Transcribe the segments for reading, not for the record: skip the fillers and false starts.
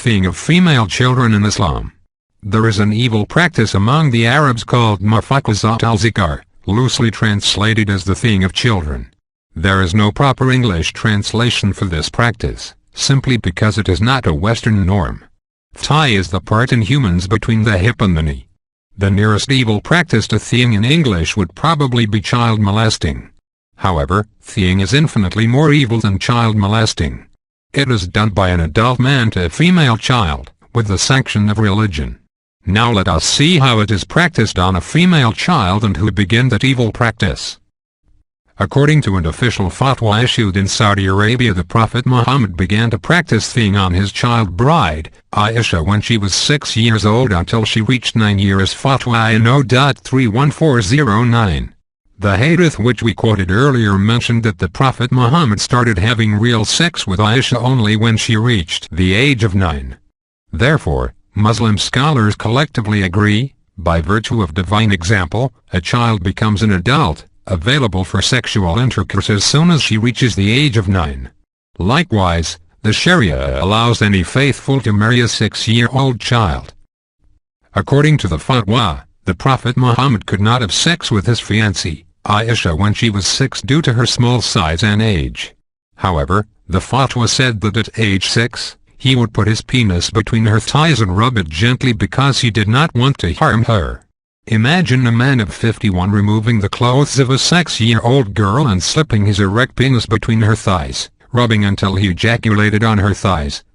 Thing of female children in Islam. There is an evil practice among the Arabs called mafakazat al-zikar, loosely translated as the thing of children. There is no proper English translation for this practice, simply because it is not a Western norm. Thigh is the part in humans between the hip and the knee. The nearest evil practice to thing in English would probably be child molesting. However, thing is infinitely more evil than child molesting. It is done by an adult man to a female child, with the sanction of religion. Now let us see how it is practiced on a female child and who begin that evil practice. According to an official fatwa issued in Saudi Arabia, the Prophet Muhammad began to practice thing on his child bride, Aisha, when she was 6 years old until she reached 9 years. Fatwa in 0.31409. The hadith which we quoted earlier mentioned that the Prophet Muhammad started having real sex with Aisha only when she reached the age of 9. Therefore, Muslim scholars collectively agree, by virtue of divine example, a child becomes an adult, available for sexual intercourse as soon as she reaches the age of 9. Likewise, the Sharia allows any faithful to marry a 6-year-old child. According to the fatwa, the Prophet Muhammad could not have sex with his fiancée, Aisha, when she was 6 due to her small size and age. However, the fatwa said that at age 6, he would put his penis between her thighs and rub it gently because he did not want to harm her. Imagine a man of 51 removing the clothes of a 6-year-old girl and slipping his erect penis between her thighs, rubbing until he ejaculated on her thighs.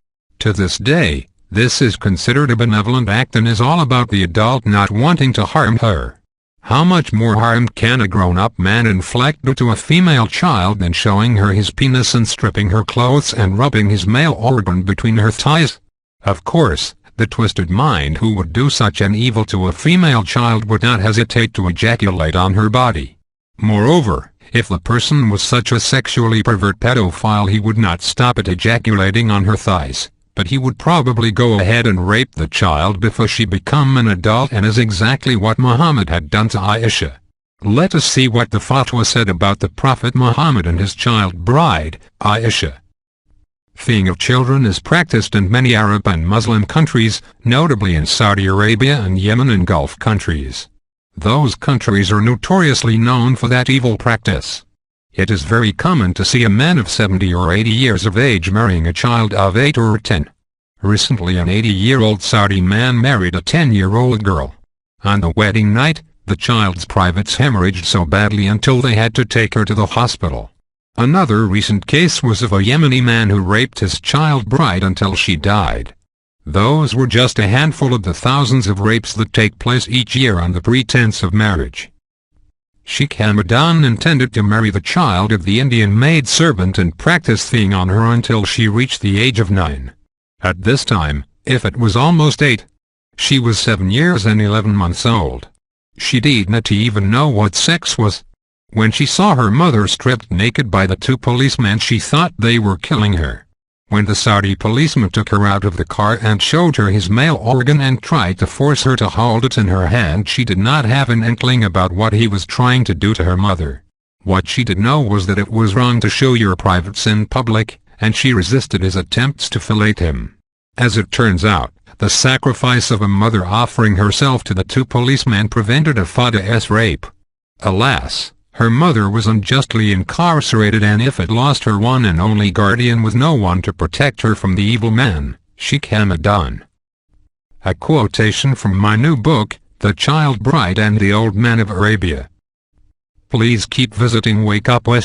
To this day, this is considered a benevolent act and is all about the adult not wanting to harm her. How much more harm can a grown-up man inflict to a female child than showing her his penis and stripping her clothes and rubbing his male organ between her thighs? Of course, the twisted mind who would do such an evil to a female child would not hesitate to ejaculate on her body. Moreover, if the person was such a sexually pervert pedophile, he would not stop at ejaculating on her thighs, but he would probably go ahead and rape the child before she become an adult, and is exactly what Muhammad had done to Aisha. Let us see what the fatwa said about the Prophet Muhammad and his child bride, Aisha. Thing of children is practiced in many Arab and Muslim countries, notably in Saudi Arabia and Yemen and Gulf countries. Those countries are notoriously known for that evil practice. It is very common to see a man of 70 or 80 years of age marrying a child of 8 or 10. Recently, an 80-year-old Saudi man married a 10-year-old girl. On the wedding night, the child's privates hemorrhaged so badly until they had to take her to the hospital. Another recent case was of a Yemeni man who raped his child bride until she died. Those were just a handful of the thousands of rapes that take place each year on the pretense of marriage. Sheikh Hamadan intended to marry the child of the Indian maidservant and practice thing on her until she reached the age of 9. At this time, if it was almost 8, she was 7 years and 11 months old. She did not even know what sex was. When she saw her mother stripped naked by the 2 policemen, she thought they were killing her. When the Saudi policeman took her out of the car and showed her his male organ and tried to force her to hold it in her hand, she did not have an inkling about what he was trying to do to her mother. What she did know was that it was wrong to show your privates in public, and she resisted his attempts to fillet him. As it turns out, the sacrifice of a mother offering herself to the 2 policemen prevented a Fada's rape. Alas, her mother was unjustly incarcerated, and if it lost her one and only guardian with no one to protect her from the evil man, Sheikh Hamadan. A quotation from my new book, The Child Bride and the Old Man of Arabia. Please keep visiting Wake Up West.